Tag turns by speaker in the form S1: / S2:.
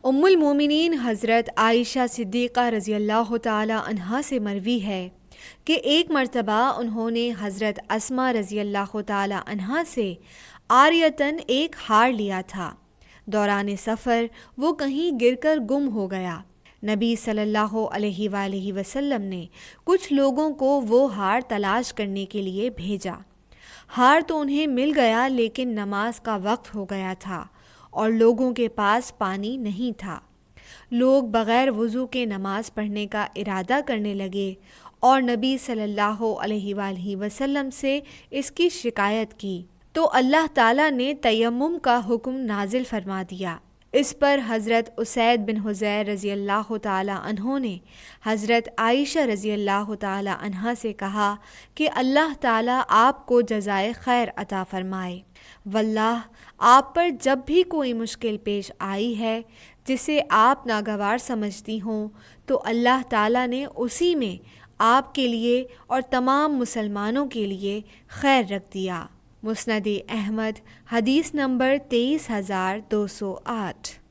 S1: ام المومنین حضرت عائشہ صدیقہ رضی اللہ تعالی عنہا سے مروی ہے کہ ایک مرتبہ انہوں نے حضرت اسماء رضی اللہ تعالی عنہا سے عاریتاً ایک ہار لیا تھا۔ دوران سفر وہ کہیں گر کر گم ہو گیا۔ نبی صلی اللہ علیہ وآلہ وسلم نے کچھ لوگوں کو وہ ہار تلاش کرنے کے لیے بھیجا۔ ہار تو انہیں مل گیا، لیکن نماز کا وقت ہو گیا تھا اور لوگوں کے پاس پانی نہیں تھا۔ لوگ بغیر وضو کے نماز پڑھنے کا ارادہ کرنے لگے اور نبی صلی اللہ علیہ وآلہ وسلم سے اس کی شکایت کی تو اللہ تعالیٰ نے تیمم کا حکم نازل فرما دیا۔ اس پر حضرت اسید بن حضیر رضی اللہ تعالی عنہ نے حضرت عائشہ رضی اللہ تعالی عنہا سے کہا کہ اللہ تعالیٰ آپ کو جزائے خیر عطا فرمائے۔ واللہ آپ پر جب بھی کوئی مشکل پیش آئی ہے جسے آپ ناگوار سمجھتی ہوں تو اللہ تعالیٰ نے اسی میں آپ کے لیے اور تمام مسلمانوں کے لیے خیر رکھ دیا۔ مسند احمد حدیث نمبر 23208۔